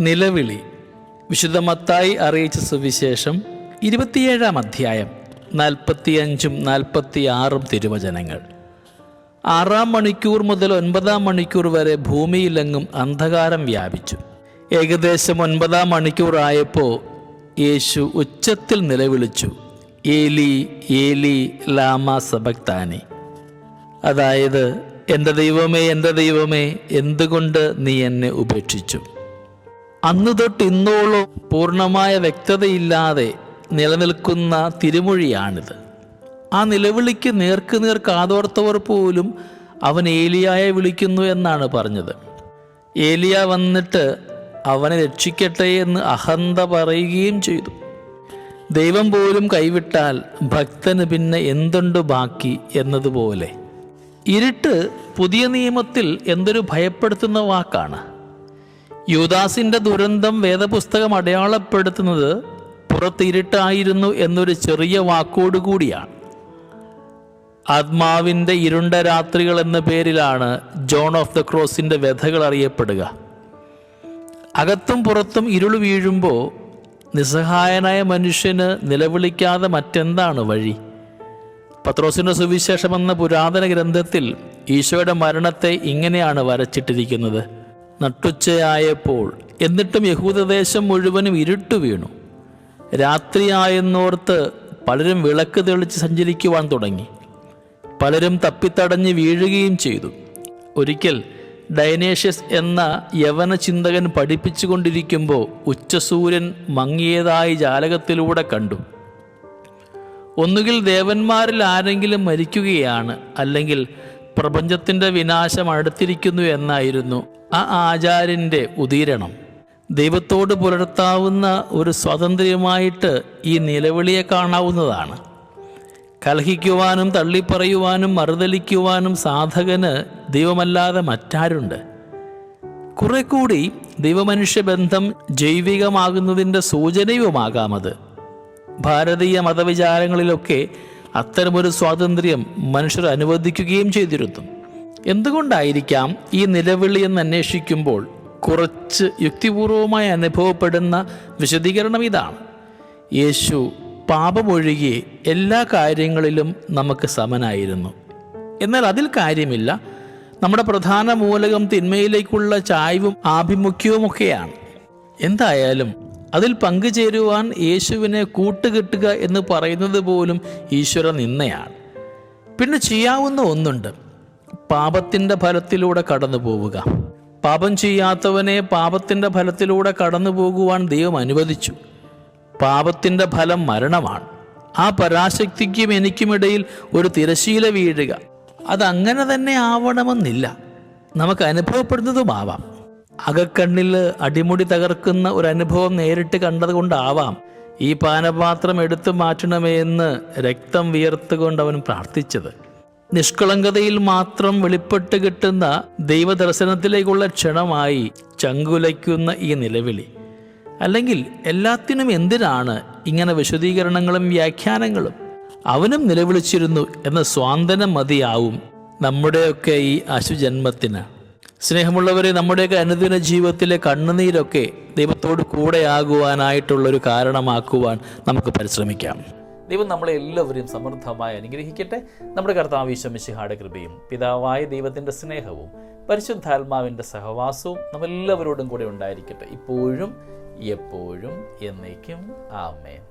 നിലവിളി. വിശുദ്ധ മത്തായി അറിയിച്ച സുവിശേഷം 27-ാം അധ്യായം 45-46 തിരുവചനങ്ങൾ. 6-ാം മണിക്കൂർ മുതൽ 9-ാം മണിക്കൂർ വരെ ഭൂമിയിലെങ്ങും അന്ധകാരം വ്യാപിച്ചു. ഏകദേശം 9-ാം മണിക്കൂർ ആയപ്പോൾ യേശു ഉച്ചത്തിൽ നിലവിളിച്ചു, ഏലി ഏലി ലാമ സബക്താനി. അതായത്, എൻ്റെ ദൈവമേ, എൻ്റെ ദൈവമേ, എന്തുകൊണ്ട് നീ എന്നെ ഉപേക്ഷിച്ചു? അന്നു തൊട്ട് ഇന്നോളം പൂർണ്ണമായ വ്യക്തതയില്ലാതെ നിലനിൽക്കുന്ന തിരുമൊഴിയാണിത്. ആ നിലവിളിക്ക് നേർക്കുനേർ കാതോർത്തവർ പോലും അവൻ ഏലിയായെ വിളിക്കുന്നു എന്നാണ് പറഞ്ഞത്. ഏലിയ വന്നിട്ട് അവനെ രക്ഷിക്കട്ടെ എന്ന് അഹന്ത പറയുകയും ചെയ്തു. ദൈവം പോലും കൈവിട്ടാൽ ഭക്തന് പിന്നെ എന്തുണ്ട് ബാക്കി എന്നതുപോലെ. ഇരുട്ട് പുതിയ നിയമത്തിൽ എന്തൊരു ഭയപ്പെടുത്തുന്ന വാക്കാണ്. യൂദാസിൻ്റെ ദുരന്തം വേദപുസ്തകം അടയാളപ്പെടുത്തുന്നത് പുറത്ത് ഇരുട്ടായിരുന്നു എന്നൊരു ചെറിയ വാക്കോടുകൂടിയാണ്. ആത്മാവിൻ്റെ ഇരുണ്ട രാത്രികൾ എന്ന പേരിലാണ് ജോൺ ഓഫ് ദ ക്രോസിൻ്റെ വ്യഥകൾ അറിയപ്പെടുക. അകത്തും പുറത്തും ഇരുൾ വീഴുമ്പോൾ നിസ്സഹായനായ മനുഷ്യന് നിലവിളിക്കാതെ മറ്റെന്താണ് വഴി? പത്രോസിൻ്റെ സുവിശേഷം എന്ന പുരാതന ഗ്രന്ഥത്തിൽ ഈശോയുടെ മരണത്തെ ഇങ്ങനെയാണ് വരച്ചിട്ടിരിക്കുന്നത്: നട്ടുച്ചയായപ്പോൾ, എന്നിട്ടും യഹൂദദേശം മുഴുവനും ഇരുട്ടു വീണു. രാത്രിയായെന്നോർത്ത് പലരും വിളക്ക് തെളിച്ച് സഞ്ചരിക്കുവാൻ തുടങ്ങി. പലരും തപ്പിത്തടഞ്ഞ് വീഴുകയും ചെയ്തു. ഒരിക്കൽ ഡയനേഷ്യസ് എന്ന യവന ചിന്തകൻ പഠിപ്പിച്ചു കൊണ്ടിരിക്കുമ്പോൾ ഉച്ചസൂര്യൻ മങ്ങിയതായി ജാലകത്തിലൂടെ കണ്ടു. ഒന്നുകിൽ ദേവന്മാരിൽ ആരെങ്കിലും മരിക്കുകയാണ്, അല്ലെങ്കിൽ പ്രപഞ്ചത്തിൻ്റെ വിനാശം അടുത്തിരിക്കുന്നു എന്നായിരുന്നു ആ ആചാര്യൻ്റെ ഉദീരണം. ദൈവത്തോട് പുലർത്താവുന്ന ഒരു സ്വാതന്ത്ര്യമായിട്ട് ഈ നിലവിളിയെ കാണാവുന്നതാണ്. കലഹിക്കുവാനും തള്ളിപ്പറയുവാനും മറുതലിക്കുവാനും സാധകന് ദൈവമല്ലാതെ മറ്റാരുണ്ട്? കുറെ കൂടി ദൈവമനുഷ്യ ബന്ധം ജൈവികമാകുന്നതിൻ്റെ സൂചനയുമാകാമത്. ഭാരതീയ മതവിചാരങ്ങളിലൊക്കെ അത്തരമൊരു സ്വാതന്ത്ര്യം മനുഷ്യർ അനുവദിക്കുകയും ചെയ്തിരുന്നു. എന്തുകൊണ്ടായിരിക്കാം ഈ നിലവിളി എന്ന് അന്വേഷിക്കുമ്പോൾ കുറച്ച് യുക്തിപൂർവമായി അനുഭവപ്പെടുന്ന വിശദീകരണം ഇതാണ്: യേശു പാപമൊഴികെ എല്ലാ കാര്യങ്ങളിലും നമുക്ക് സമനായിരുന്നു. എന്നാൽ അതിൽ കാര്യമില്ല. നമ്മുടെ പ്രധാന മൂലകം തിന്മയിലേക്കുള്ള ചായ്വും ആഭിമുഖ്യവുമൊക്കെയാണ്. എന്തായാലും അതിൽ പങ്കുചേരുവാൻ യേശുവിനെ കൂട്ടുകെട്ടുക എന്ന് പറയുന്നത് പോലും ഈശ്വര നിന്ദയാണ്. പിന്നെ ചെയ്യാവുന്ന ഒന്നുണ്ട്: പാപത്തിൻ്റെ ഫലത്തിലൂടെ കടന്നു പോവുക. പാപം ചെയ്യാത്തവനെ പാപത്തിൻ്റെ ഫലത്തിലൂടെ കടന്നു പോകുവാൻ ദൈവം അനുവദിച്ചു. പാപത്തിൻ്റെ ഫലം മരണമാണ്. ആ പരാശക്തിക്കും എനിക്കുമിടയിൽ ഒരു തിരശീല വീഴുക. അതങ്ങനെ തന്നെ ആവണമെന്നില്ല, നമുക്ക് അനുഭവപ്പെടുന്നതുമാവാം. അകക്കണ്ണിൽ അടിമുടി തകർക്കുന്ന ഒരു അനുഭവം നേരിട്ട് കണ്ടതുകൊണ്ടാവാം ഈ പാനപാത്രം എടുത്തു മാറ്റണമേ എന്ന് രക്തം വിയർത്തുകൊണ്ട് അവൻ പ്രാർത്ഥിച്ചത്. നിഷ്കളങ്കതയിൽ മാത്രം വെളിപ്പെട്ട് കിട്ടുന്ന ദൈവദർശനത്തിലേക്കുള്ള ക്ഷണമായി ചങ്കുലയ്ക്കുന്ന ഈ നിലവിളി. അല്ലെങ്കിൽ എല്ലാത്തിനും എന്തിനാണ് ഇങ്ങനെ വിശദീകരണങ്ങളും വ്യാഖ്യാനങ്ങളും? അവനും നിലവിളിച്ചിരുന്നു എന്ന സ്വാന്തനം മതിയാവും നമ്മുടെയൊക്കെ ഈ അശുജന്മത്തിന്. സ്നേഹമുള്ളവരെ, നമ്മുടെയൊക്കെ അനുദിന ജീവിതത്തിലെ കണ്ണുനീരൊക്കെ ദൈവത്തോട് കൂടെയാകുവാനായിട്ടുള്ളൊരു കാരണമാക്കുവാൻ നമുക്ക് പരിശ്രമിക്കാം. ദൈവം നമ്മളെ എല്ലാവരെയും സമൃദ്ധമായി അനുഗ്രഹിക്കട്ടെ. നമ്മുടെ കർത്താവ് ഈശോ മിശിഹായുടെ കൃപയും പിതാവായ ദൈവത്തിൻ്റെ സ്നേഹവും പരിശുദ്ധാത്മാവിൻ്റെ സഹവാസവും നമ്മളെല്ലാവരോടും കൂടെ ഉണ്ടായിരിക്കട്ടെ, ഇപ്പോഴും എപ്പോഴും എന്നേക്കും. ആമേൻ.